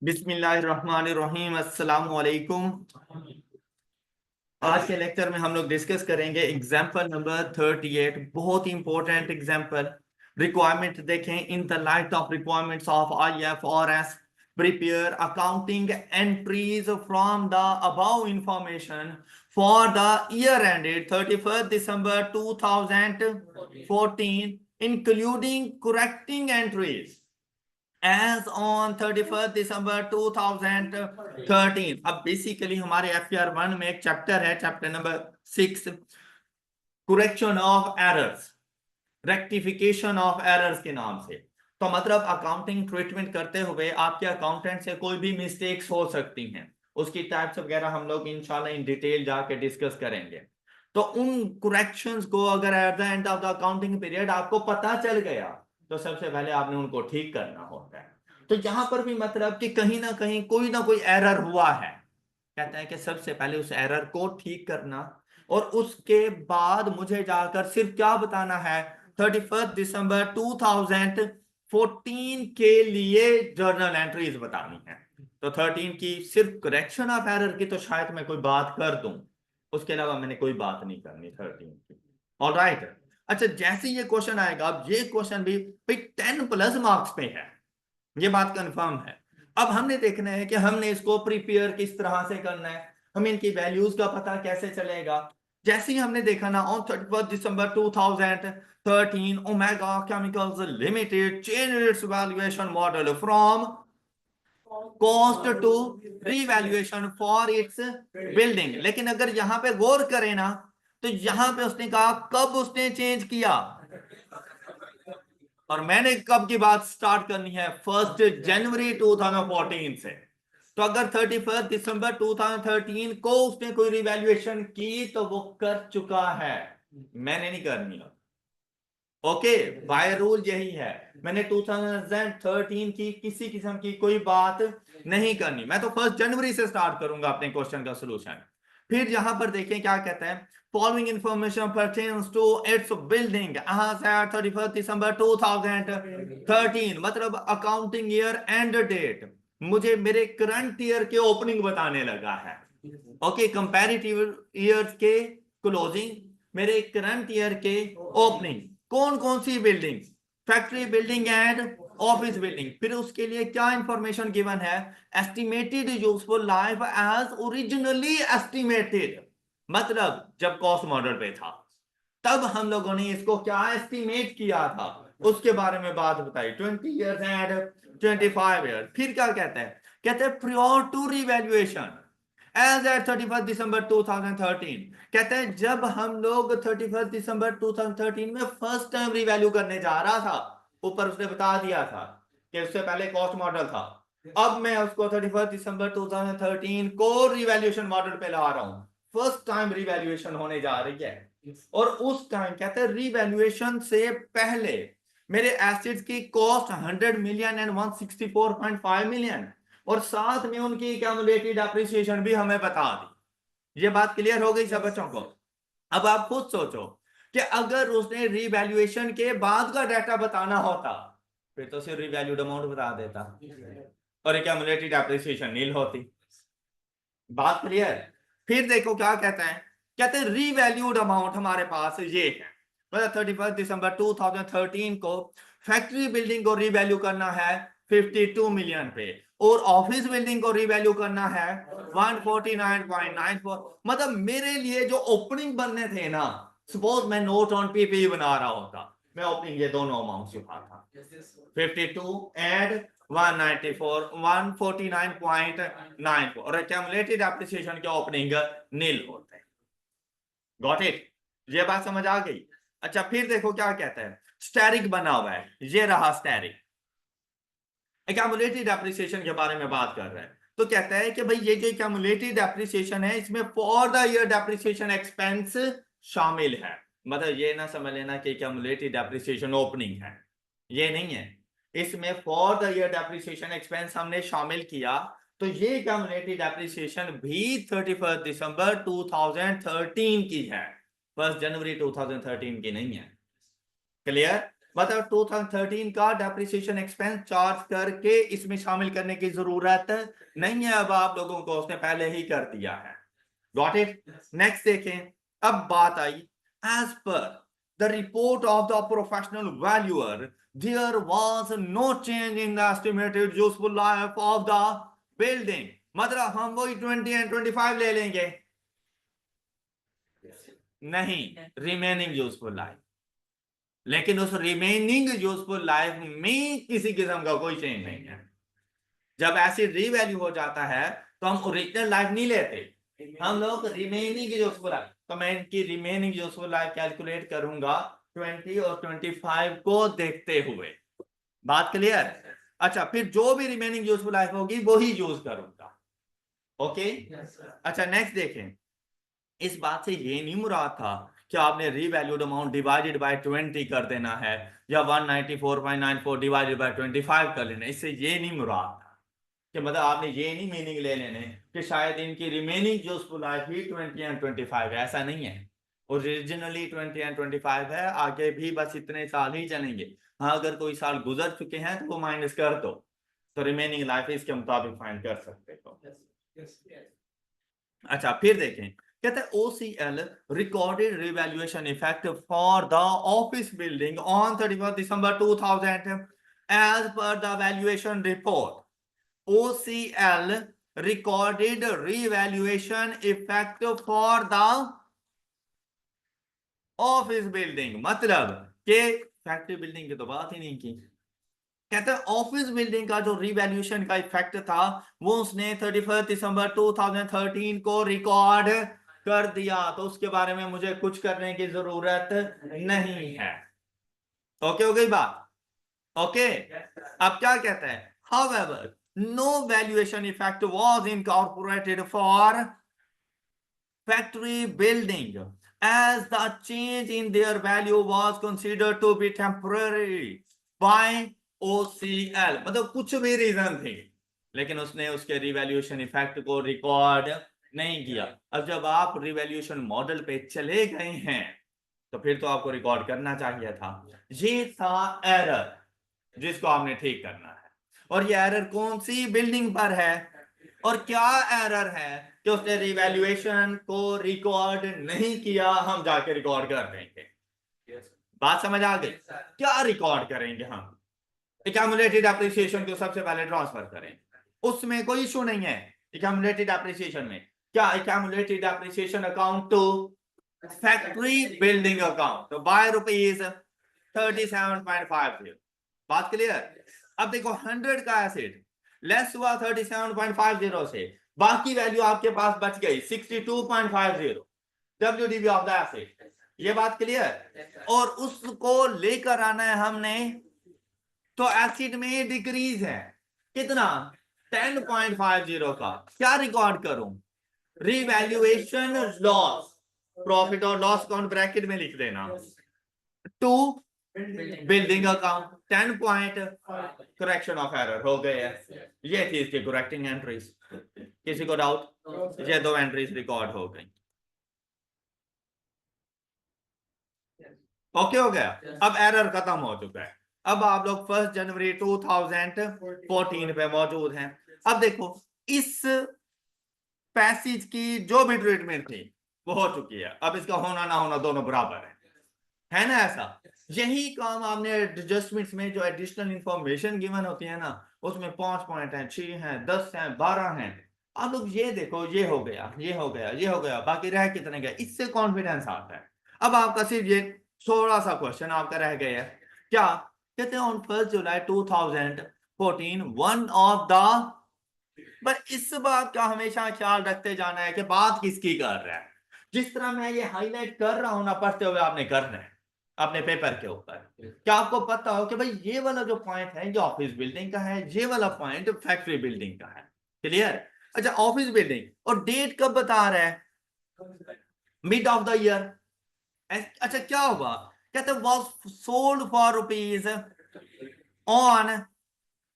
बिस्मिल्लाहिर्रहमानिर्रहीम, अस्सलामु अलैकुम। आज के लेक्चर में हम लोग डिस्कस करेंगे एग्जाम्पल नंबर 38। बहुत ही इंपॉर्टेंट एग्जाम्पल। रिक्वायरमेंट देखें। In the light of requirements of IFRS, prepare accounting entries from the above information for the year ended 31st December 2014, including correcting entries as on 31st December 2013। अब basically हमारे FR1 में एक chapter है, chapter number 6, correction of errors, rectification of errors के नाम से। तो मतलब अकाउंटिंग ट्रीटमेंट करते हुए आपके अकाउंटेंट से कोई भी मिस्टेक्स हो सकती हैं, उसकी टाइप्स वगैरह हम लोग इंशाल्लाह इन डिटेल जाके डिस्कस करेंगे। तो उन करेक्शंस को अगर eight the end of the accounting period आपको पता चल गया तो सबसे पहले आपने उनको ठीक करना होता है। तो यहां पर भी मतलब कि कहीं ना कोई एरर हुआ है, कहता है कि सबसे पहले उस एरर को ठीक करना और उसके बाद मुझे जाकर सिर्फ क्या बताना है, 31 दिसंबर 2014 के लिए जर्नल एंट्रीज बतानी है। तो 13 की सिर्फ करेक्शन ऑफ एरर की तो शायद मैं कोई बात कर दूं, उसके अलावा मैंने कोई बात नहीं करनी 13 की। ऑलराइट। अच्छा, जैसे ये क्वेश्चन आएगा, अब ये क्वेश्चन भी भाई 10+ मार्क्स पे है, ये बात कंफर्म है। अब हमने देखना है कि हमने इसको प्रिपेयर किस तरह से करना है, हमें इनकी वैल्यूज का पता कैसे चलेगा। जैसे ही हमने देखा ना, on 31 December 2013 Omega Chemicals Limited change its valuation model from cost to revaluation for its building. लेकिन अगर यहां पे गौर करें ना, तो यहां पे उसने कहा कब उसने चेंज किया, और मैंने कब की बात स्टार्ट करनी है, 1 जनवरी 2014 से। तो अगर 31 दिसंबर 2013 को उसने कोई रिवैल्यूएशन की तो वो कर चुका है, मैंने नहीं करनी है। ओके, बाय रूल यही है, मैंने 2013 की किसी किस्म की कोई बात नहीं करनी, मैं तो 1 जनवरी से स्टार्ट करूंगा अपने क्वेश्चन का सोल्यूशन। फिर यहां पर देखें क्या कहते हैं, following information pertains to its building as at 31 December 2013, मतलब अकाउंटिंग ईयर एंड डेट मुझे मेरे करंट ईयर के ओपनिंग बताने लगा है। ओके, कंपैरेटिव ईयर्स के क्लोजिंग, मेरे करंट ईयर के ओपनिंग, कौन कौन सी building, factory building and office building. फिर उसके लिए क्या इंफॉर्मेशन गिवन है, estimated useful life as originally estimated, मतलब जब कॉस्ट मॉडल पे था तब हम लोगों ने इसको क्या एस्टिमेट किया था, उसके बारे में बात बताई, 20 years एंड 25 years। फिर क्या कहते हैं, कहते हैं prior to revaluation as at 31 December 2013, कहते हैं जब हम लोग 31 दिसंबर 2013 में फर्स्ट टाइम रिवैल्यू करने जा रहा था, ऊपर उसने बता दिया था कि उससे पहले कॉस्ट मॉडल था, अब मैं उसको 31 दिसंबर 2013 को रिवैल्यूएशन मॉडल पे ला रहा हूं, फर्स्ट टाइम रिवैल्यूएशन होने जा रही है। और उस टाइम कहते हैं रिवैल्यूएशन से पहले मेरे एसेट्स की कॉस्ट 100 मिलियन एंड 164.5 मिलियन, और साथ में उनकी क्यूमुलेटेड एप्रिसिएशन भी हमें बता दी। ये बात क्लियर हो गई सब बच्चों को। अब आप खुद सोचो कि अगर उसने रिवैल्यूएशन के बाद का डाटा बताना होता फिर तो सिर्फ रिवैल्यूड अमाउंट बता देता और क्यूमुलेटेड एप्रिसिएशन नील होती। बात क्लियर। फिर देखो क्या कहता है, कहते हैं रीवैल्यूड अमाउंट हमारे पास ये है, मतलब 31 दिसंबर 2013 को फैक्ट्री बिल्डिंग को रीवैल्यू करना है 52 मिलियन पे, और ऑफिस बिल्डिंग को रीवैल्यू करना है 149.94। मतलब मेरे लिए जो ओपनिंग बनने थे ना, सपोज मैं नोट ऑन पीपी बना रहा होता, मैं ओपनिंग ये दोनों अमाउंट उठाता, 52 एंड 194 149.94, और एक्यूमुलेटेड एप्रिसिएशन के ओपनिंग नील होते हैं। गॉट इट, ये बात समझ आ गई। अच्छा, फिर देखो क्या कहता है, स्टैरिक बना हुआ है, ये रहा स्टैरिक, एक्यूमुलेटेड एप्रिसिएशन के बारे में बात कर रहा है। तो कहता है कि भाई ये जो एक्यूमुलेटेड एप्रिसिएशन है इसमें for the year depreciation expense शामिल है, मतलब ये ना समझ लेना कि एक्यूमुलेटेड एप्रिसिएशन ओपनिंग है, ये नहीं है। इसमें for the year depreciation expense हमने शामिल किया, तो ये एक्यूमुलेटेड एप्रिसिएशन भी 31 दिसंबर 2013 की है, 1 जनवरी 2013 की नहीं है। क्लियर। मतलब 2013 का डेप्रिसिएशन एक्सपेंस चार्ज करके इसमें शामिल करने की जरूरत नहीं है, अब आप लोगों को उसने पहले ही कर दिया है। Got it? नेक्स्ट देखें, अब बात आई as per the report of the professional valuer there was no change in the estimated useful life of the building. मतलब हम वही 20 एंड 25 ले लेंगे? नहीं, रिमेनिंग यूजफुल लाइफ। लेकिन उस रिमेनिंग यूजफुल लाइफ में किसी किस्म का कोई चेंज नहीं है। जब एसिड रीवैल्यू हो जाता है तो हम ओरिजिनल लाइफ नहीं लेते, हम लोग रिमेनिंग यूजफुल लाइफ। तो मैं इनकी रिमेनिंग यूजफुल लाइफ कैलकुलेट करूंगा 20 और 25 को देखते हुए। बात क्लियर? अच्छा, फिर जो भी रिमेनिंग यूजफुल लाइफ होगी वो ही यूज करूंगा। ओके? अच्छा, नेक्स्ट देखें, इस बात से ये नहीं मुराद था कि आपने रीवैल्यूड अमाउंट डिवाइडेड बाय 20 कर देना है या 194.94 डिवाइडेड बाय 25 कर लेना। इससे ये नहीं मुराद था कि मतलब आपने ये नहीं मीनिंग ले लेने कि शायद इनकी remaining useful life he 20 and 25 है। ऐसा नहीं है, ओरिजिनली 20 एंड 25 है, आगे भी बस इतने साल ही चलेंगे। हाँ, अगर कोई साल गुजर चुके हैं तो वो माइनस कर दो, तो रिमेनिंग लाइफ इसके मुताबिक फाइंड कर सकते हो। अच्छा, फिर देखें, कहते हैं OCL recorded revaluation effect for the office building on 31 December 2000 as per the valuation report. OCL recorded revaluation effect for the office building, मतलब के फैक्ट्री बिल्डिंग की तो बात ही नहीं की। कहते हैं ऑफिस बिल्डिंग का जो रिवैल्यूएशन का इफेक्ट था वो उसने 31 दिसंबर 2013 को रिकॉर्ड कर दिया, तो उसके बारे में मुझे कुछ करने की जरूरत नहीं है। ओके हो गई बात? ओके, अब क्या कहता है, however no valuation effect was incorporated for factory building as the change in their value was considered to be temporary by OCL। मतलब कुछ भी रीजन थी लेकिन उसने उसके रिवैल्यूएशन इफेक्ट को रिकॉर्ड नहीं किया। अब जब आप रिवैल्यूएशन मॉडल पे चले गए हैं तो फिर तो आपको रिकॉर्ड करना चाहिए था। ये था एरर जिसको आपने ठीक करना है। और ये एरर कौन सी बिल्डिंग पर है और क्या एरर है कि उसने रिवैल्यूएशन को रिकॉर्ड नहीं किया, हम जाके रिकॉर्ड कर देंगे। बात समझ आ गई? क्या रिकॉर्ड करेंगे हम? एक्यूमुलेटेड एप्रिसिएशन को सबसे पहले ट्रांसफर करें, उसमें कोई इशू नहीं है। एक्यूमुलेटेड एप्रिसिएशन में क्या, accumulated appreciation account to factory building account, तो बाय रुपीज 37.50। बात क्लियर? अब देखो 100 का एसिड लेस हुआ 37.50 से, बाकी वैल्यू आपके पास बच गई 62.50 WDV ऑफ द एसिड। ये बात क्लियर? और उसको लेकर आना है हमने, तो एसिड में डिक्रीज है कितना, 10.50 का। क्या रिकॉर्ड करूं? रिवैल्यूएशन लॉस, प्रॉफिट और लॉस अकाउंट ब्रैकेट में लिख देना, to building account 10 point correction of error हो गए हैं। ये थी इसकी करेक्टिंग एंट्रीज। किसी को डाउट? ये दो एंट्रीज रिकॉर्ड हो गई। ओके हो गया? अब एरर खत्म हो चुका है। अब आप लोग 1 जनवरी 2014 पे मौजूद हैं। अब देखो, इस पैसेज की जो भी ट्रीटमेंट थी वो हो चुकी है। अब इसका होना ना होना दोनों बराबर है ना? ऐसा यही काम आपने एडजस्टमेंट्स में जो एडिशनल इंफॉर्मेशन गिवन होती है ना, उसमें 5 पॉइंट हैं, 6 हैं, 10 हैं, 12 हैं। आप लोग ये देखो, ये हो गया, ये हो गया, ये हो गया, बाकी रह कितने गए, इससे कॉन्फिडेंस आता है। अब आपका सिर्फ ये थोड़ा सा क्वेश्चन आपका रह गया है, क्या कहते हैं, on 1 July 2014 one of the, पर इस बात का हमेशा ख्याल रखते जाना है कि बात किसकी कर रहा है। जिस तरह मैं ये हाईलाइट कर रहा हूं ना, पढ़ते हुए आपने करना है अपने पेपर के ऊपर। क्या आपको पता हो कि भाई ये वाला जो पॉइंट है ये ऑफिस बिल्डिंग का है, ये वाला पॉइंट फैक्ट्री बिल्डिंग का है। क्लियर? अच्छा, ऑफिस बिल्डिंग और डेट कब बता रहा है, मिड ऑफ द ईयर। अच्छा, क्या होगा, कहते was sold for rupees on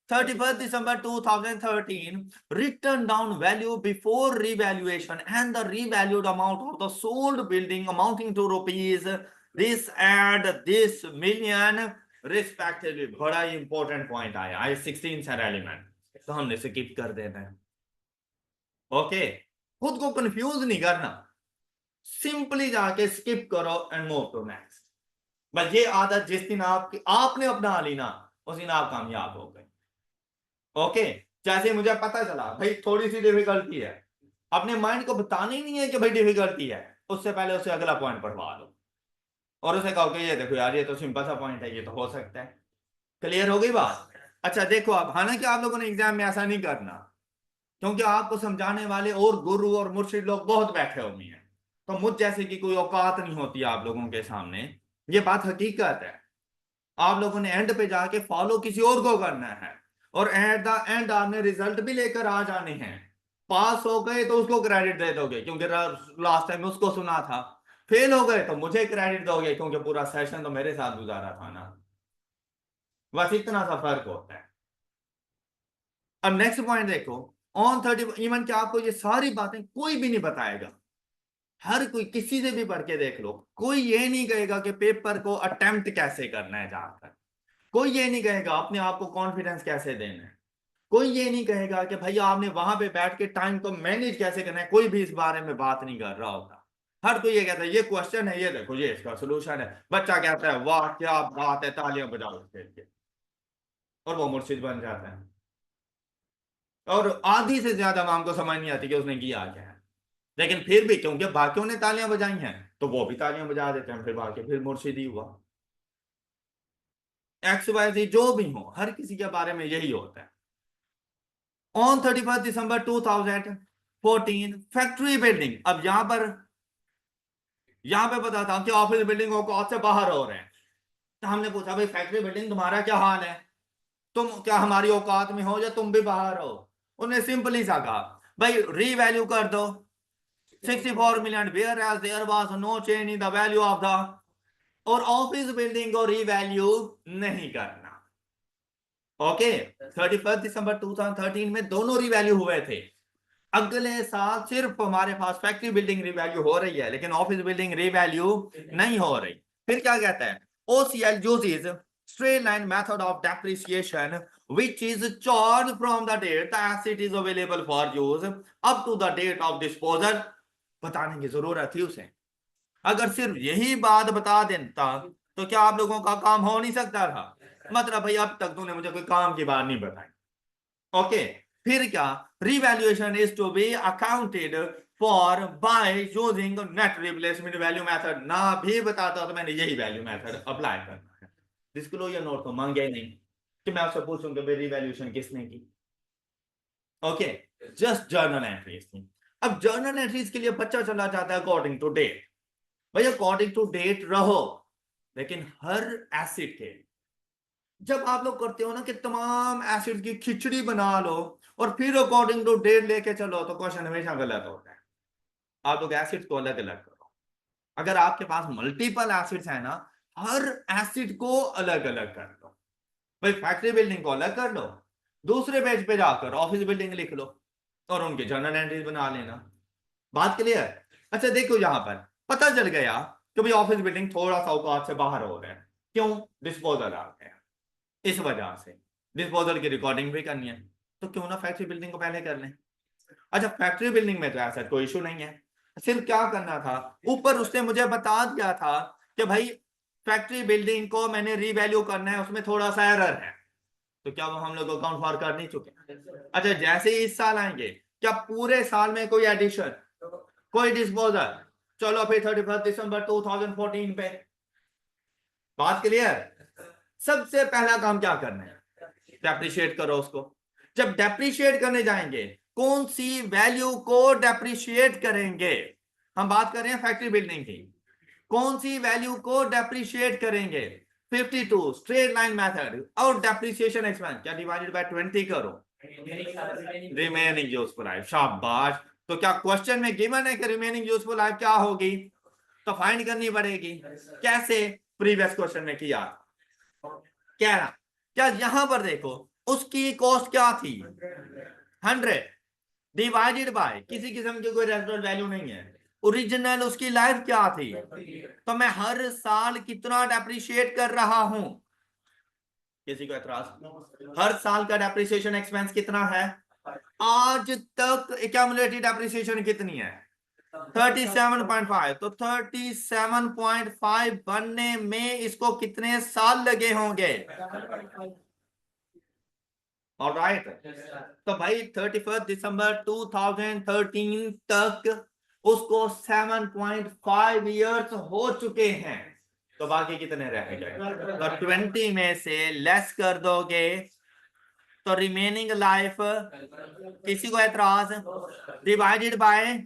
31st December 2013, written down value before revaluation and the revalued amount of the sold building amounting to rupees this and this million respectively बड़ा ही important point आया, आई 16 element, तो हमने skip कर देना है। Okay, खुद को confuse नहीं करना, सिंपली जाके स्किप करो एंड मूव टू नेक्स्ट। बस ये आदत जिस दिन आपने अपना ली ना, उस दिन आप कामयाब हो गए। ओके, जैसे मुझे पता चला भाई थोड़ी सी डिफिकल्टी है, अपने माइंड को बताना ही नहीं है कि भाई डिफिकल्टी है, उससे पहले उसे अगला पॉइंट पढ़वा दो और उसे कहो कि ये देखो यार, ये तो सिंपल सा पॉइंट है, ये तो हो सकता है। क्लियर हो गई बात? अच्छा देखो, आप हालांकि आप लोगों ने एग्जाम में ऐसा नहीं करना, क्योंकि आपको समझाने वाले और गुरु और मुर्शिद लोग बहुत बैठे हुए हैं, तो मुझ जैसे की कोई औकात नहीं होती आप लोगों के सामने। ये बात हकीकत है, आप लोगों ने एंड पे जाके फॉलो किसी और को करना है, और एट द एंड आपने रिजल्ट भी लेकर आ जाने हैं। पास हो गए तो उसको क्रेडिट दे दोगे क्योंकि लास्ट टाइम उसको सुना था, फेल हो गए तो मुझे क्रेडिट दोगे क्योंकि पूरा सेशन तो मेरे साथ गुजारा था ना। बस इतना सा फर्क होता है। अब नेक्स्ट पॉइंट देखो, ऑन 30 इवन क्या आपको ये सारी बातें कोई भी नहीं बताएगा, हर कोई किसी से भी पढ़ के देख लो, कोई ये नहीं कहेगा कि पेपर को अटेम्प्ट कैसे करना है जाकर, कोई ये नहीं कहेगा अपने आप को कॉन्फिडेंस कैसे देना है, कोई ये नहीं कहेगा कि भाई आपने वहां पे बैठ के टाइम को मैनेज कैसे करना है, कोई भी इस बारे में बात नहीं कर रहा होता। हर कोई ये कहता है ये क्वेश्चन है, ये देखो ये इसका सोल्यूशन है, बच्चा कहता है वाह क्या बात है, तालियां बजाओ उसके लिए, और वो मुर्शिद बन जाता है। और आधी से ज्यादा आवाम को समझ नहीं आती कि उसने किया क्या है, लेकिन फिर भी क्योंकि बाकियों ने तालियां बजाई हैं तो वो भी तालियां बजा देते हैं, फिर बाकी फिर मुर्शिद ही हुआ। एक्स वाई जी जो भी हो, हर किसी के बारे में यही होता है। ऑन 31 दिसंबर 2014 फैक्ट्री बिल्डिंग, अब यहां पे बताता हूं कि ऑफिस बिल्डिंग औकात से बाहर हो रहे हैं, तो हमने पूछा भाई फैक्ट्री बिल्डिंग तुम्हारा क्या हाल है, तुम क्या हमारी औकात में हो या तुम भी बाहर हो? उन्हें सिंपली सा कहा भाई रीवैल्यू कर दो 64 million, whereas there was no change in the value of the, और ऑफिस बिल्डिंग को रीवैल्यू नहीं करना। ओके, 31 दिसंबर 2013 में दोनों रीवैल्यू हुए थे। अगले साल सिर्फ हमारे पास फैक्ट्री बिल्डिंग रिवैल्यू हो रही है, लेकिन ऑफिस बिल्डिंग रिवैल्यू नहीं हो रही। फिर क्या कहता है, OCL uses straight line method of depreciation which is charged from the date the asset is available for use up to the date of disposal। बताने की जरूरत थी उसे, अगर सिर्फ यही बात बता देता तो क्या आप लोगों का काम हो नहीं सकता था? मतलब भाई अब तक तूने मुझे कोई काम की बात नहीं बताई। ओके, फिर क्या, revaluation is to be accounted for by using net replacement value method, ना भी बताता तो मैंने यही वैल्यू मेथड अप्लाई करना है। डिस्क्लोजर नोट तो मांगे नहीं कि मैं आपसे पूछूं कि भाई रिवैल्यूएशन किसने की। ओके, जस्ट जर्नल एंट्रीज थी। अब जर्नल एंट्रीज के लिए बच्चा चला जाता है अकॉर्डिंग टू डेट, भाई अकॉर्डिंग टू डेट रहो, लेकिन हर एसिड के, जब आप लोग करते हो ना कि तमाम एसिड की खिचड़ी बना लो और फिर अकॉर्डिंग टू डेट लेके चलो, तो क्वेश्चन हमेशा गलत होता है। आप लोग एसिड को अलग अलग करो, अगर आपके पास मल्टीपल एसिड्स है ना, हर एसिड को अलग अलग कर लो। भाई फैक्ट्री बिल्डिंग को अलग कर लो, दूसरे पेज पे जाकर ऑफिस बिल्डिंग लिख लो और उनके जर्नल एंट्रीज बना लेना। बात क्लियर? अच्छा देखो, यहां पर पता चल गया कि भाई ऑफिस बिल्डिंग थोड़ा सा औकात से बाहर हो रहा है, क्यों? डिस्पोजल आ गया, इस वजह से डिस्पोजल की रिकॉर्डिंग भी करनी है, तो क्यों ना फैक्ट्री बिल्डिंग को पहले कर लें। अच्छा फैक्ट्री बिल्डिंग में तो ऐसा कोई इशू नहीं है, सिर्फ क्या करना था, ऊपर उसने मुझे बता दिया था कि भाई फैक्ट्री बिल्डिंग को मैंने रीवैल्यू करना है, उसमें थोड़ा सा एरर है, तो क्या वो हम लोग अकाउंट फॉर कर नहीं चुके? अच्छा जैसे ही इस साल आएंगे, क्या पूरे साल में कोई एडिशन, कोई डिस्पोजल? चलो फिर 31 दिसंबर 2014 पे, बात क्लियर? सबसे पहला काम क्या करना है, डेप्रिशिएट करो उसको। जब डेप्रिशिएट करने जाएंगे, कौन सी वैल्यू को डेप्रिशिएट करेंगे? हम बात कर रहे हैं फैक्ट्री बिल्डिंग की, कौन सी वैल्यू को डेप्रिशिएट करेंगे? 52 स्ट्रेट लाइन मेथड, और डेप्रिसिएशन एक्सपेंस क्या, डिवाइडेड बाय 20 करो, रिमेनिंग यूजफुल लाइफ। शाबाश, तो क्या क्वेश्चन में गिवन है कि रिमेनिंग यूजफुल लाइफ क्या होगी? तो फाइंड करनी पड़ेगी। कैसे? प्रीवियस क्वेश्चन में किया क्या ना, क्या यहां पर देखो उसकी कॉस्ट क्या थी, 100 डिवाइडेड बाय किसी किस्म की कोई रेफरेंस वैल्यू नहीं है, ओरिजिनल उसकी लाइफ क्या थी, तो मैं हर साल कितना डेप्रिशिएट कर रहा हूं, किसी को एतराज? हर साल का डेप्रिसिएशन एक्सपेंस कितना है? आज तक एक्यूमुलेटेड डेप्रिसिएशन कितनी है? 37.5। तो 37.5 बनने में इसको कितने साल लगे होंगे? ऑलराइट। तो भाई 31 दिसंबर 2013 तक उसको 7.5 इयर्स हो चुके हैं। तो बाकी कितने रह गए? तो 20 में से लेस कर दोगे तो रिमेनिंग लाइफ, किसी को एतराज? डिवाइडेड बाय,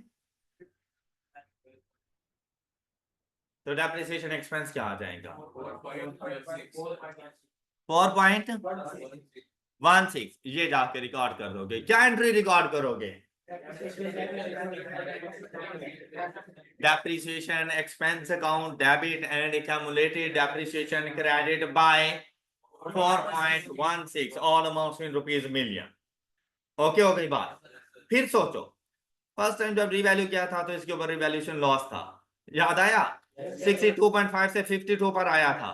तो डेप्रिसिएशन एक्सपेंस क्या आ जाएगा? 4.16। ये जाके रिकॉर्ड कर दोगे। क्या एंट्री रिकॉर्ड करोगे? Depreciation expense account debit and accumulated depreciation credit by 4.16 all amounts in rupees million. Okay हो गई बात? फिर सोचो, फर्स्ट टाइम जब रिवैल्यू किया था तो इसके ऊपर रिवैल्यूएशन लॉस था, याद आया? 62.5 से 52 पर आया था।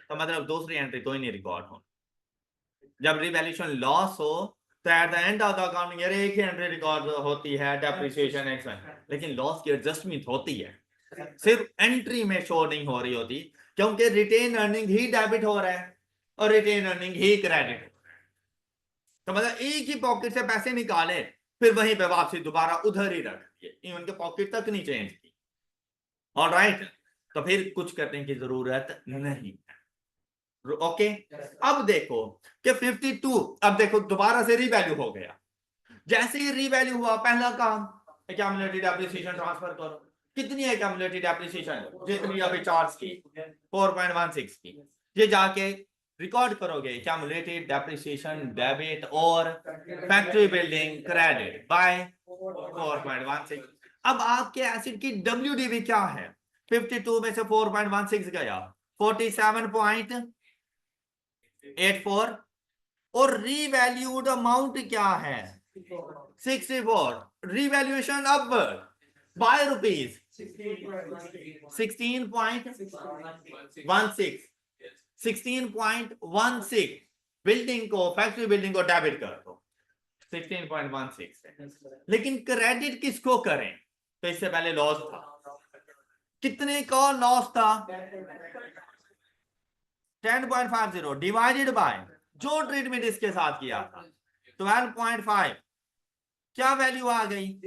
तो मतलब दूसरी एंट्री कोई नहीं रिकॉर्ड हो। जब रिवैल्यूएशन लॉस हो तो eight the end of the accounting year एक ही एंट्री रिकॉर्ड होती है, डेप्रिसिएशन एक्सपेंस। लेकिन लॉस की एडजस्टमेंट होती है, सिर्फ एंट्री में शो नहीं हो रही होती, क्योंकि रिटेन अर्निंग ही डेबिट हो रहा है और रिटेन अर्निंग ही क्रेडिट। तो मतलब एक ही पॉकेट से पैसे निकाले, फिर वहीं पे वापसी दोबारा उधर ही रख दिए, इवन के पॉकेट तक नहीं चेंज की। ऑलराइट, तो फिर कुछ करने की जरूरत नहीं। ओके, अब देखो कि 52, अब देखो दोबारा से रीवैल्यू हो गया। जैसे ही रीवैल्यू हुआ, पहला काम एक्यूमुलेटेड डेप्रिसिएशन ट्रांसफर करो। कितनी है एक्यूमुलेटेड डेप्रिसिएशन? जितनी अभी चार्ज की 4.16 की, ये जाके रिकॉर्ड करोगे एक्यूमुलेटेड डेप्रिसिएशन डेबिट और फैक्ट्री बिल्डिंग क्रेडिट बाय 4.16। अब आपके एसिड की WDV क्या है? 52 में से 4.16 गया 47.84 और रीवैल्यूड अमाउंट क्या है? 64। रीवैल्यूएशन अब बाय रुपीज 16.16 16.16 बिल्डिंग को, फैक्ट्री बिल्डिंग को डेबिट कर दो 16.16। लेकिन क्रेडिट किसको करें? तो इससे पहले लॉस था, कितने का लॉस था? 10.50 डिवाइडेड बाय जो ट्रीटमेंट इसके साथ किया था 12.5। क्या वैल्यू आ गई?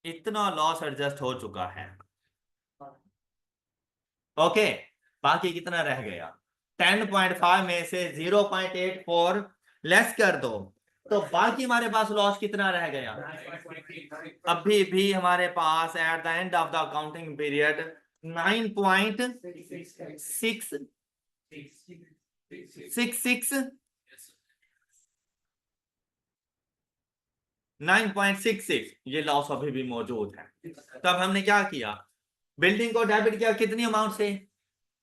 इतना लॉस एडजस्ट हो चुका है। ओके, बाकी कितना रह गया? 10.5 में से 0.84 लेस कर दो तो बाकी हमारे पास लॉस कितना रह गया? अभी भी हमारे पास at the end of the accounting period 9.66 ये लॉस अभी भी मौजूद है। तब हमने क्या किया? बिल्डिंग को डेबिट किया, कितनी अमाउंट से?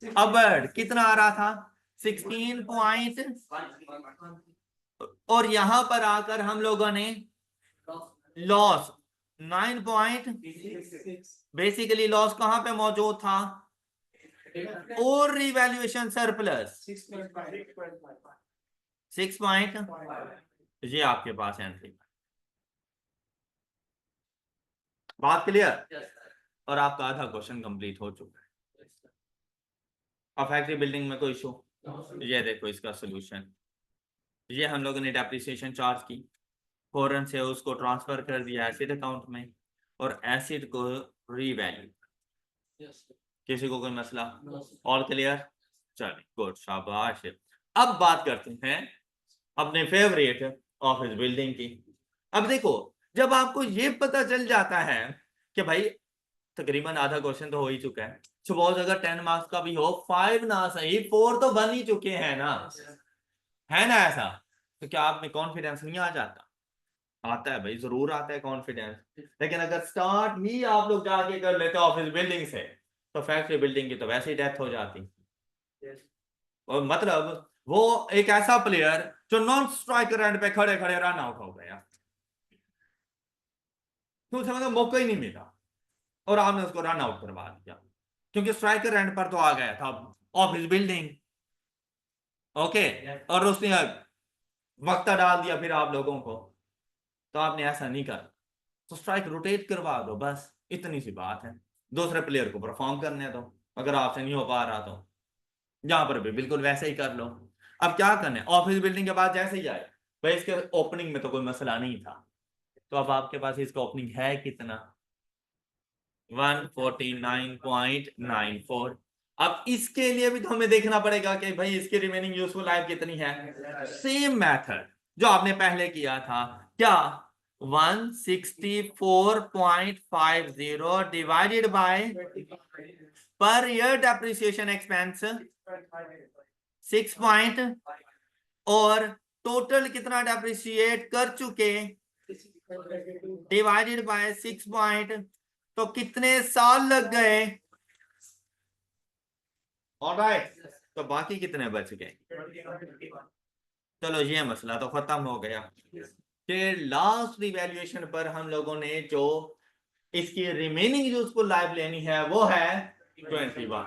अब कितना आ रहा था? 16 पॉइंट, और यहां पर आकर हम लोगों ने लॉस 9 पॉइंट, बेसिकली लॉस कहां पे मौजूद था? और रिवैल्यूएशन सरप्लस 6 पॉइंट, ये आपके पास एंट्री। बात क्लियर? और आपका आधा क्वेश्चन कंप्लीट हो चुका है। अब फैक्ट्री बिल्डिंग में कोई इशू? ये देखो इसका सोल्यूशन, ये हम लोगों ने डेप्रिसिएशन चार्ज की, फौरन से उसको ट्रांसफर कर दिया एसिड अकाउंट में और एसिड को रीवैल्यू। किसी को कोई मसला? All clear? चलिए गुड, शाबाश। अब बात करते हैं अपने फेवरेट ऑफिस बिल्डिंग की। अब देखो, जब आपको ये पता चल जाता है कि भाई तकरीबन आधा क्वेश्चन तो हो ही चुका है, सपोज अगर 10 मार्क्स का भी हो, 5 ना सही 4 तो बन ही चुके हैं ना, है ना ऐसा? तो क्या आप में कॉन्फिडेंस नहीं आ जाता? आता है भाई, जरूर आता है कॉन्फिडेंस। लेकिन अगर स्टार्ट ही आप लोग जाके कर लेते ऑफिस बिल्डिंग से, तो फैक्ट्री बिल्डिंग की तो वैसे ही डेथ हो जाती। और मतलब वो एक ऐसा प्लेयर जो नॉन स्ट्राइकर एंड पे खड़े खड़े रन आउट हो गया, तो उसे मतलब मौका ही नहीं मिला और आपने उसको रन आउट करवा दिया, क्योंकि स्ट्राइकर एंड पर तो आ गया था ऑफिस बिल्डिंग। ओके, और उसने वक्त डाल दिया फिर आप लोगों को, तो आपने ऐसा नहीं कर, तो स्ट्राइक रोटेट करवा दो, बस इतनी सी बात है। दूसरे प्लेयर को परफॉर्म करने दो, अगर आपसे नहीं हो पा रहा तो यहां पर भी बिल्कुल वैसे ही कर लो। अब क्या करना है, ऑफिस बिल्डिंग के बाद जैसे ही आए भाई, इसके ओपनिंग में तो कोई मसला नहीं था, तो अब आपके पास इसका ओपनिंग है कितना, 149.94। अब इसके लिए भी तो हमें देखना पड़ेगा कि भाई इसकी रिमेनिंग यूजफुल लाइफ कितनी है। सेम मेथड जो आपने पहले किया था, क्या 164.50 divided by per year depreciation expense 6 point, और टोटल कितना डेप्रिसिएट कर चुके डिवाइडेड बाय 6 पॉइंट, तो कितने साल लग गए। ऑलराइट, तो बाकी कितने बच गए। चलो ये मसला तो खत्म हो गया कि लास्ट रिवैल्यूएशन पर हम लोगों ने जो इसकी रिमेनिंग यूजफुल लाइफ लेनी है वो है 21।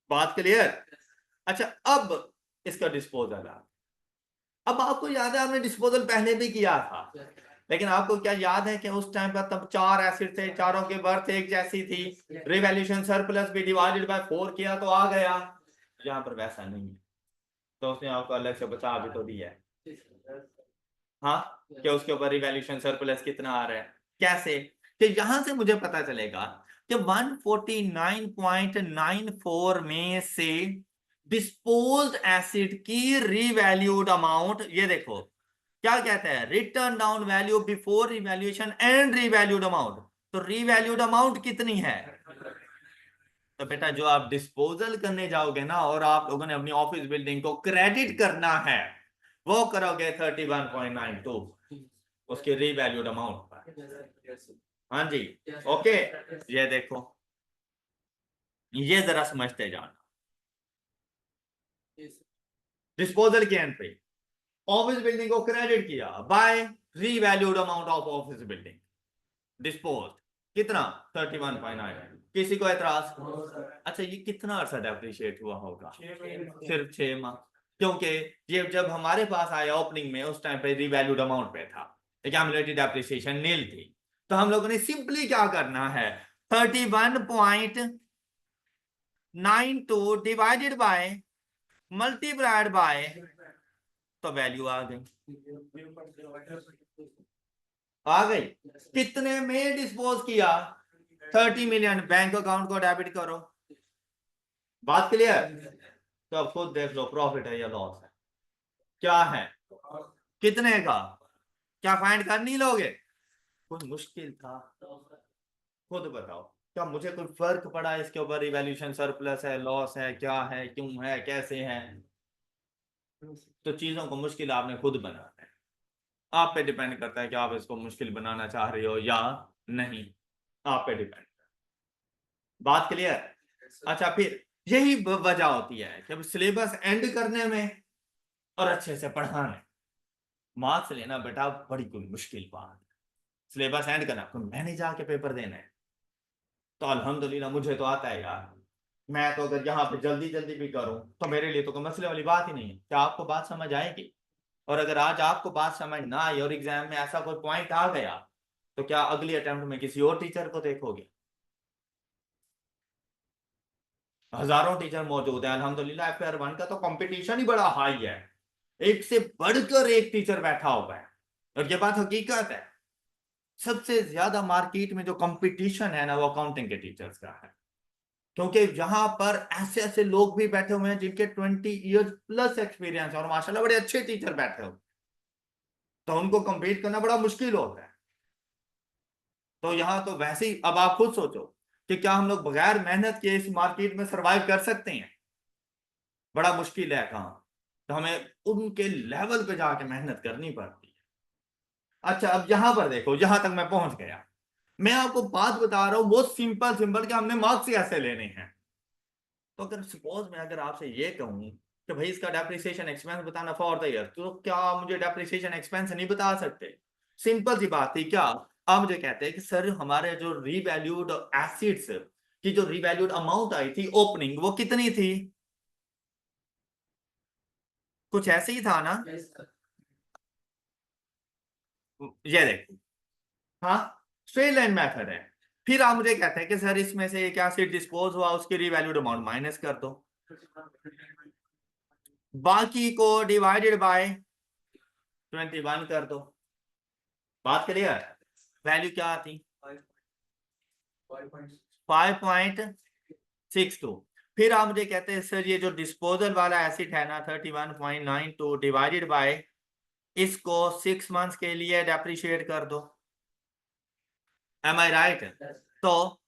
बात क्लियर। अच्छा, अब इसका डिस्पोजल, अब आपको याद है आपने डिस्पोजल पहले भी किया था, लेकिन आपको क्या याद है कि उस टाइम पर तब 4 एसिड थे, चारों की बर्थ एक जैसी थी, रिवैल्यूएशन सरप्लस भी डिवाइडेड बाय 4 किया तो आ गया। यहाँ पर वैसा नहीं है, तो उसने आपको अलग से बचा भी तो दिया है, हाँ, कि उसके ऊपर रिवैल्यूएशन सरप्लस कितना आ रहा है, कैसे, कि यहां से मुझे पता चलेगा कि 149.94 में से डिस्पोज्ड एसिड की रीवैल्यूड अमाउंट, ये देखो क्या कहता है, return down value before revaluation and revalued amount, तो रीवैल्यूड अमाउंट कितनी है। तो बेटा जो आप डिस्पोजल करने जाओगे ना, और आप लोगों ने अपनी ऑफिस बिल्डिंग को क्रेडिट करना है, वो करोगे 31.92 उसके रीवैल्यूड अमाउंट पर। हाँ जी, ओके, ये देखो, ये जरा समझते जाना। डिस्पोजल की एंट्री, ऑफिस बिल्डिंग को क्रेडिट किया by revalued amount of office building, dispose कितना 31.9। किसी को एतराज। अच्छा, ये कितना अर्सा डेप्रिशिएट हुआ होगा, सिर्फ 6 माह, क्योंकि ये जब हमारे पास आया ओपनिंग में उस टाइम पे रीवैल्यूड अमाउंट पे था, एक्यूमुलेटेड डेप्रिसिएशन नील थी, तो हम लोगों ने सिंपली क्या करना है, 31.92 डिवाइडेड बाय मल्टीप्लाइड बाय, तो वैल्यू आ गई, कितने में डिस्पोज किया, 30 मिलियन, बैंक अकाउंट को डेबिट करो। बात क्लियर। तो अब खुद देख लो प्रॉफिट है या लॉस है, क्या है, कितने का, क्या फाइंड कर नहीं लोगे, कोई मुश्किल था, खुद बताओ, क्या मुझे कोई फर्क पड़ा इसके ऊपर, इवैल्यूएशन सरप्लस है, लॉस है, क्या है, क्यों है, कैसे है। तो चीजों को मुश्किल आपने खुद बनाना है, आप पे डिपेंड करता है कि आप इसको मुश्किल बनाना चाह रहे हो या नहीं, आप पे डिपेंड। बात क्लियर। अच्छा, फिर यही वजह होती है कि अब सिलेबस एंड करने में और अच्छे से पढ़ाने, मार्क्स लेना बेटा बड़ी कोई मुश्किल बात है, सिलेबस एंड करना, तो मैंने जाके पेपर देना है, तो अल्हम्दुलिल्लाह मुझे तो आता है यार, मैं तो अगर यहाँ पे जल्दी जल्दी भी करूं तो मेरे लिए तो कोई मसले वाली बात ही नहीं है। क्या आपको बात समझ आएगी, और अगर आज आपको बात समझ ना आई और एग्जाम में ऐसा कोई पॉइंट आ गया, तो क्या अगली अटेम्प्ट में किसी और टीचर को देखोगे। हजारों टीचर मौजूद है अल्हम्दुलिल्लाह, FR1 का तो कंपटीशन ही बड़ा हाई है, एक से बढ़कर एक टीचर बैठा हुआ है, और ये बात हकीकत है, सबसे ज्यादा मार्केट में जो कंपटीशन है ना वो अकाउंटिंग के टीचर्स का है, क्योंकि यहाँ पर ऐसे ऐसे लोग भी बैठे हुए हैं जिनके 20 इयर्स प्लस एक्सपीरियंस है, और माशाल्लाह बड़े अच्छे टीचर बैठे हो, तो उनको compete करना बड़ा मुश्किल होता है। तो यहाँ तो वैसे ही, अब आप खुद सोचो कि क्या हम लोग बगैर मेहनत के इस मार्केट में सरवाइव कर सकते हैं, बड़ा मुश्किल है काम, तो हमें उनके लेवल पे जाके मेहनत करनी पड़ती है। अच्छा, अब यहां पर देखो, जहां तक मैं पहुंच गया, मैं आपको बात बता रहा हूं बहुत सिंपल सिंपल कि हमने मार्क्स कैसे लेने हैं। तो अगर सपोज मैं अगर आपसे ये कहूं कि भाई इसका डेप्रिसिएशन एक्सपेंस बताना फॉर द ईयर, तो क्या मुझे डेप्रिसिएशन एक्सपेंस नहीं बता सकते। सिंपल सी बात थी, क्या आप मुझे कहते हैं कि सर हमारे जो रीवैल्यूड एसिड्स की जो रीवैल्यूड अमाउंट आई थी ओपनिंग, वो कितनी थी, कुछ ऐसे ही था ना, ये देखो, हाँ स्ट्रेट लाइन मेथड है। फिर आप मुझे कहते हैं कि सर इसमें से एक एसिड डिस्पोज हुआ, उसकी रिवैल्यूड अमाउंट माइनस कर दो, बाकी को डिवाइडेड बाय 21 कर दो। बात क्लियर? वैल्यू क्या आती? 5.62। फिर आप मुझे कहते हैं सर ये जो डिस्पोजल वाला एसिड है ना 31.92 डिवाइडेड बाय, इसको 6 मंथ्स के लिए डेप्रिशिएट कर दो। एम आई राइट? तो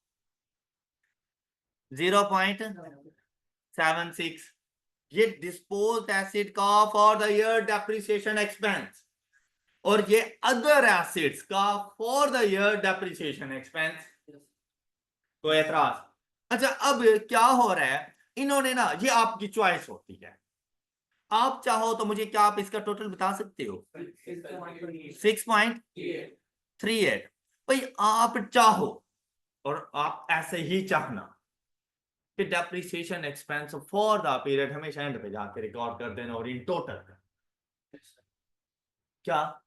0.76 ये डिस्पोज्ड एसिड का for the year depreciation expense, और ये अदर एसिड्स का for the year depreciation expense. कोई एतराज? अच्छा अब क्या हो रहा है, इन्होंने ना, ये आपकी चॉइस होती है, आप चाहो तो मुझे, क्या आप इसका टोटल बता सकते हो? 6.38। भाई आप चाहो, और आप ऐसे ही चाहना कि depreciation expense for the period हमेशा एंड पे जाके रिकॉर्ड कर देना, और इन टोटल क्या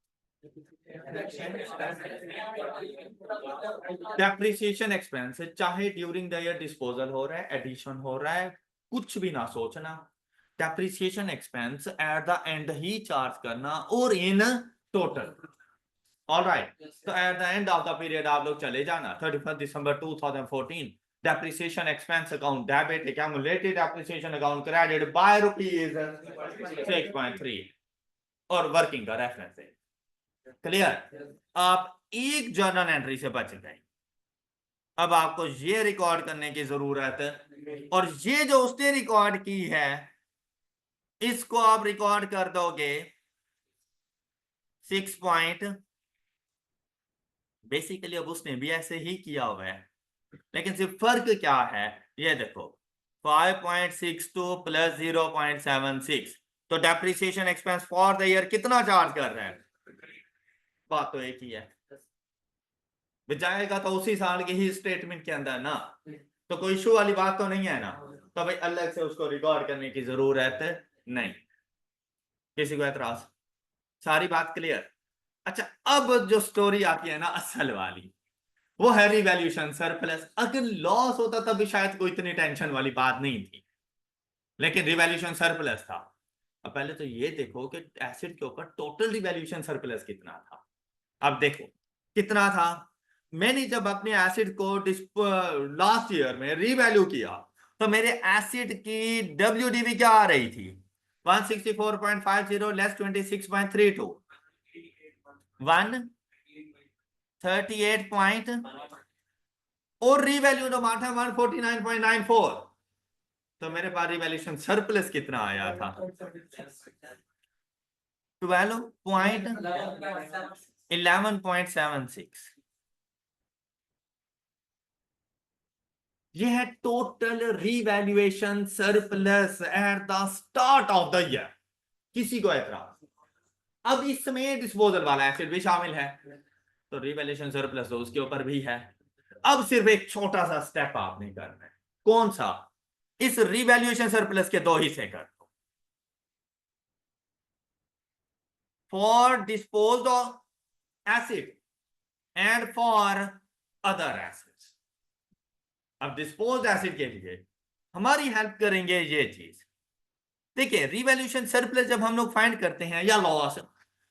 डेप्रिसिएशन एक्सपेंस, चाहे ड्यूरिंग द ईयर डिस्पोजल हो रहा है, एडिशन हो रहा है, कुछ भी ना सोचना, depreciation expense eight the and he charge करना, और इन टोटल। ऑलराइट, तो eight the end of the period आप लोग चले जाना 31 दिसंबर 2014, depreciation expense account debit accumulated depreciation account credit by ₹6.3 और वर्किंग का रेफरेंस है। क्लियर? आप एक जर्नल एंट्री से बच गए। अब आपको ये रिकॉर्ड करने की जरूरत है, और ये जो उसने रिकॉर्ड की है इसको आप रिकॉर्ड कर दोगे 6 पॉइंट, बेसिकली अब उसने भी ऐसे ही किया हुआ है, लेकिन सिर्फ फर्क क्या है, ये देखो 5.62 प्लस 0.76, तो depreciation expense for the year कितना चार्ज कर रहा है? बात तो एक ही है, बचाएगा तो उसी साल के ही स्टेटमेंट के अंदर ना, तो कोई इशू वाली बात तो नहीं है ना, तो भाई अलग से उसको रिकॉर्ड करने की जरूरत नहीं। किसी को एतराज? सारी बात क्लियर? अच्छा अब जो स्टोरी आती है ना असल वाली, वो है रिवैल्यूएशन सरप्लस। अगर लॉस होता तब भी शायद कोई इतनी टेंशन वाली बात नहीं थी, लेकिन रिवैल्यूएशन सरप्लस था। अब पहले तो ये देखो कि एसिड के ऊपर टोटल रिवैल्यूएशन सरप्लस कितना था। अब देखो कितना था, मैंने जब अपने एसिड को लास्ट ईयर में रीवैल्यू किया, तो मेरे एसिड की डब्ल्यूडीवी क्या आ रही थी? 164.50 लेस 26.32, 138 पॉइंट, और रीवैल्यू तो माठा 149.94, तो मेरे पास रिवैल्यूएशन सरप्लस कितना आया था? 11.76। ये है total revaluation surplus at the start of the year. किसी को एतराज? अब इसमें डिस्पोजल वाला एसिड भी शामिल है, तो रिवैल्यूएशन सरप्लस तो उसके ऊपर भी है। अब सिर्फ एक छोटा सा स्टेप आपने करना है, कौन सा? इस रिवैल्यूएशन सरप्लस के दो हिस्से कर दो, for disposed acid and for other acids. अब डिस्पोज्ड एसिड के लिए हमारी हेल्प करेंगे ये चीज। देखिए रिवैल्यूएशन सरप्लस जब हम लोग फाइंड करते हैं या लॉस,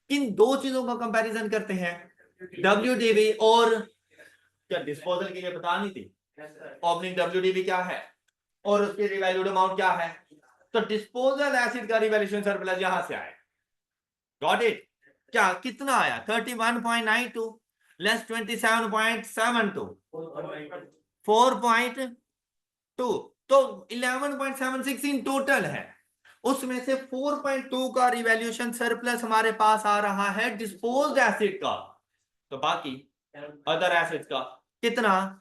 इन दो चीजों का कंपैरिजन करते हैं, डब्ल्यूडीवी और क्या डिस्पोजल के लिए बता नहीं थी, ओपनिंग डब्ल्यूडीवी क्या है और उसकी रिवैल्यूड अमाउंट क्या है, तो डिस्पोजल एसिड का रिवैल्यूएशन सरप्लस यहां से आए। Got it? क्या कितना आया? 31.92 लेस 27.72, 4.2, तो 11.76 इन टोटल है। उसमें से 4.2 का रिवैल्यूएशन सरप्लस हमारे पास आ रहा है डिस्पोज्ड एसिड का, तो बाकी अदर एसिड का कितना?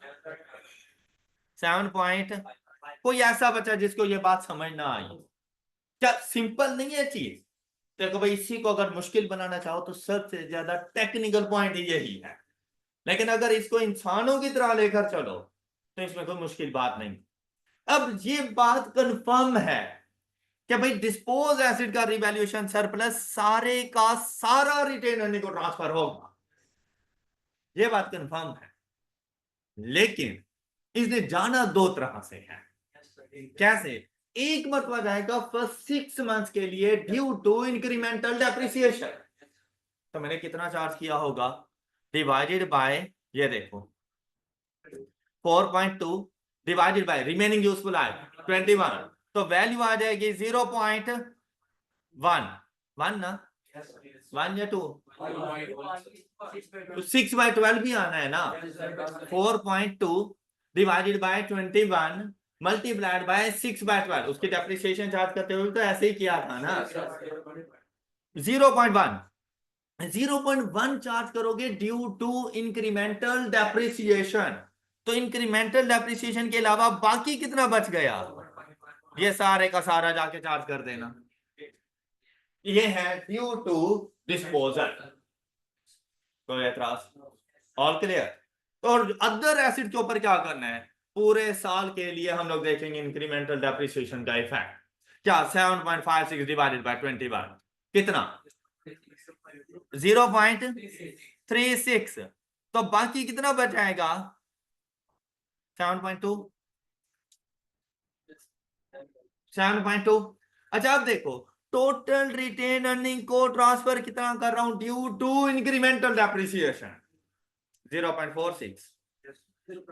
7 कोई ऐसा बचा जिसको ये बात समझ ना आई? क्या सिंपल नहीं है चीज? देखो भाई इसी को अगर मुश्किल बनाना चाहो तो सबसे ज्यादा टेक्निकल पॉइंट यही है, लेकिन अगर इसको इंसानों की तरह लेकर चलो तो इसमें कोई मुश्किल बात नहीं। अब ये बात कंफर्म है कि भाई डिस्पोज एसिड का रिवैल्यूएशन सरप्लस सारे का सारा रिटेन अर्निंग को ट्रांसफर होगा, ये बात कंफर्म है। लेकिन इसने जाना दो तरह से है। कैसे? एक मतलब जाएगा फर्स्ट 6 मंथ्स के लिए ड्यू टू इंक्रीमेंटल डेप्रिसिएशन, तो मैंने कितना चार्ज किया होगा डिवाइडेड बाय, ये देखो 4.2 divided by remaining useful life 21, तो वैल्यू आ जाएगी 0.1 ना 1 या 2, तो 6/12 भी आना है ना। 4.2 डिवाइडेड बाय 21 मल्टीप्लाइड बाय 6/12, उसकी डेप्रिसिएशन चार्ज करते हुए तो ऐसे ही किया था ना। 0.1 चार्ज करोगे ड्यू टू इंक्रीमेंटल डेप्रिसिएशन, तो इंक्रीमेंटल डेप्रिसिएशन के अलावा बाकी कितना बच गया, ये सारे का सारा जाके चार्ज कर देना। ये है ड्यू टू डिस्पोजल, कोई एतराज? All clear? और अदर एसिड के ऊपर क्या करना है, पूरे साल के लिए हम लोग देखेंगे इंक्रीमेंटल डेप्रिसिएशन का इफेक्ट क्या। 7.56 डिवाइडेड बाय 21 कितना 0.36, तो बाकी कितना बच जाएगा 7.2। 7.2। अच्छा अब देखो टोटल रिटेन अर्निंग को ट्रांसफर कितना कर रहा हूं due to incremental depreciation 0.46,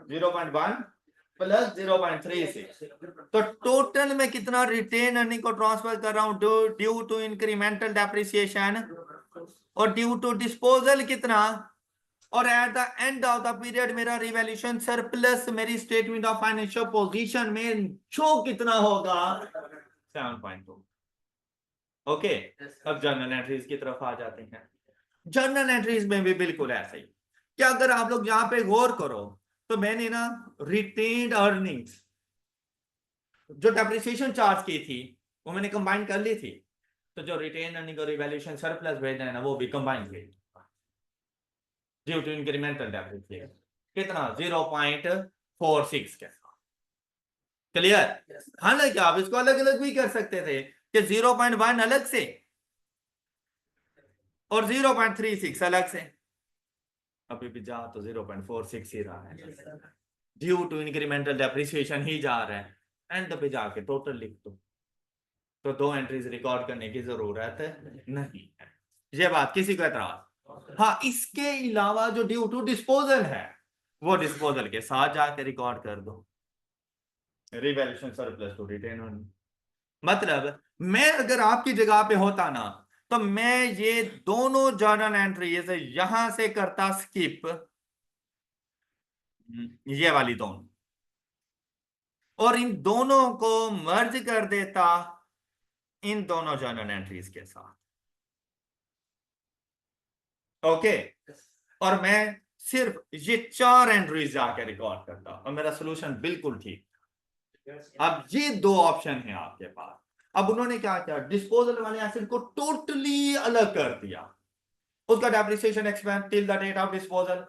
0.1 plus 0.36, तो टोटल में कितना रिटेन अर्निंग को ट्रांसफर कर रहा हूं ड्यू टू इंक्रीमेंटल डेप्रिसिएशन, और ड्यू टू डिस्पोजल कितना, और eight the end of the period मेरा रिवैल्यूएशन सरप्लस मेरी स्टेटमेंट ऑफ फाइनेंशियल पोजीशन में शो कितना होगा 7.2। ओके, अब जर्नल एंट्रीज की तरफ आ जाते हैं। जर्नल एंट्रीज में भी बिल्कुल ऐसे ही, क्या अगर आप लोग यहां पे गौर करो तो मैंने ना रिटेन्ड अर्निंग्स जो डेप्रिसिएशन चार्ज की थी वो मैंने कंबाइन कर ली थी, तो जो रिटेन अर्निंग और रिवैल्यूएशन सरप्लस भेजना है ना वो भी कंबाइन किए ड्यू टू इंक्रीमेंटल डेप्रिसिएशन कितना 0.46 के साथ। क्लियर? हालांकि आप इसको अलग अलग भी कर सकते थे कि 0.1 अलग से और 0.36 अलग से, अभी भी जा तो 0.46 ही रहा है, ड्यू टू इंक्रीमेंटल डेप्रिसिएशन ही जा रहा है, एंड पे जाके टोटल लिख दो, तो दो एंट्रीज रिकॉर्ड करने की जरूरत नहीं है। ये बात किसी को एतराज? हाँ, इसके अलावा जो ड्यू टू डिस्पोजल है वो डिस्पोजल के साथ जाके रिकॉर्ड कर दो, revaluation surplus to retain earning. मतलब मैं अगर आपकी जगह पे होता ना तो मैं ये दोनों जर्नल एंट्रीज यहां से करता स्किप, ये वाली दोनों, और इन दोनों को मर्ज कर देता इन दोनों जर्नल एंट्रीज के साथ। ओके, और मैं सिर्फ ये 4 एंट्रीज जाके रिकॉर्ड करता और मेरा सोल्यूशन बिल्कुल ठीक। अब ये दो ऑप्शन है आपके पास। अब उन्होंने क्या किया, डिस्पोजल वाले एसिड को टोटली अलग कर दिया, उसका depreciation expense till the date of disposal,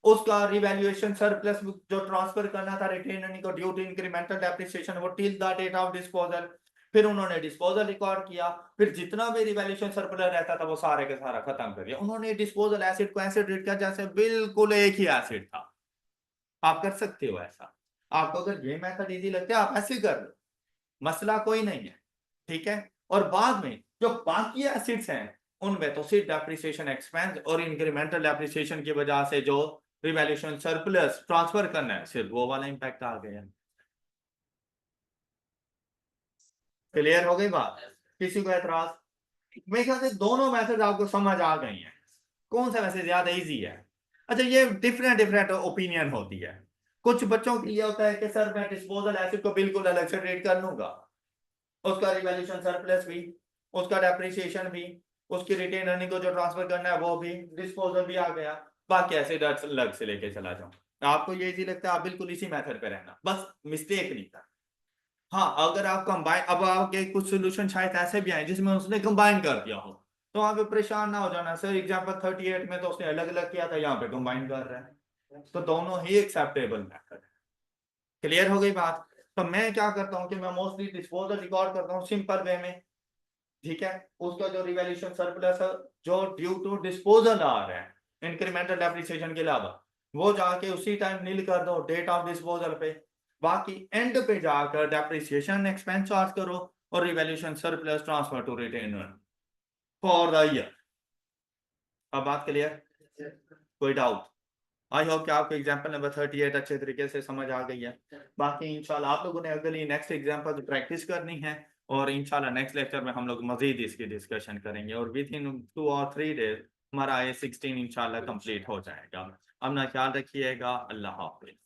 उसका रिवैल्यूएशन सरप्लस जो ट्रांसफर करना था रिटेन अर्निंग को ड्यू टू इंक्रीमेंटल डेप्रिसिएशन वो till the date of disposal, फिर उन्होंने डिस्पोजल रिकॉर्ड किया, फिर जितना भी रिवैल्यूएशन सरप्लस रहता था वो सारे के सारा खत्म कर दिया। उन्होंने डिस्पोजल एसिड को ऐसे ट्रीट किया जैसे बिल्कुल एक ही एसिड था। आप कर सकते हो ऐसा, आपको अगर ये मेथड इजी लगता है आप ऐसे कर लो, मसला कोई नहीं है, ठीक है। और बाद में जो बाकी एसिड्स हैं उनमें तो सिर्फ डेप्रिसिएशन एक्सपेंस और इंक्रीमेंटल डेप्रिसिएशन की वजह से जो रिवैल्यूएशन सरप्लस ट्रांसफर करना है सिर्फ वो वाला इंपैक्ट आ गया। क्लियर हो गई बात? किसी को एतराज? मेरे ख्याल से दोनों मेथड आपको समझ आ गई हैं, कौन सा वैसे ज्यादा इजी है। अच्छा, ये डिफरेंट डिफरेंट ओपिनियन होती है। कुछ बच्चों के लिए होता है कि सर मैं डिस्पोजल एसिड को बिल्कुल अलग से ट्रीट कर लूंगा, उसका रिवैल्यूएशन सरप्लस भी, उसका डेप्रिसिएशन भी, उसकी रिटेन अर्निंग को जो ट्रांसफर करना है वो भी, डिस्पोजल भी आ गया, बाकी एसिड अलग से लेके चला जाऊं। आपको ये इजी लगता है आप बिल्कुल इसी मेथड पे रहना, बस मिस्टेक नहीं था। हाँ, अगर आप कंबाइन, अब आपके कुछ सोल्यूशन शायद ऐसे भी आए जिसमें उसने कंबाइन कर दिया हो तो वहां पे परेशान ना हो जाना, सर एग्जांपल 38 में तो उसने अलग अलग किया था, यहाँ पे कंबाइन कर रहा है, तो दोनों ही एक्सेप्टेबल मेथड है। क्लियर हो गई बात? तो मैं क्या करता हूँ कि मैं मोस्टली डिस्पोजल रिकॉर्ड करता हूँ सिंपल वे में, ठीक है। उसका जो रिवैल्यूएशन सरप्लस जो ड्यू टू डिस्पोजल आ रहा है इंक्रीमेंटल डेप्रिसिएशन के अलावा, वो जाके उसी टाइम नील कर दो डेट ऑफ डिस्पोजल पे। बाकी एंड पे जाकर डेप्रिसिएशन एक्सपेंस चार्ज करो और revaluation surplus transfer to retain for the year. अब बात क्लियर, कोई डाउट? आई होप कि आपको एग्जांपल नंबर 38 अच्छे तरीके से समझ आ गई है। बाकी इंशाल्लाह आप लोगों ने अगली नेक्स्ट एग्जांपल प्रैक्टिस करनी है और इंशाल्लाह नेक्स्ट लेक्चर में हम लोग मजीद इसकी डिस्कशन करेंगे और विद इन 2 और 3 डेज हमारा IAS 16 इंशाल्लाह कंप्लीट हो जाएगा। अपना ख्याल रखिएगा। अल्लाह हाफिज।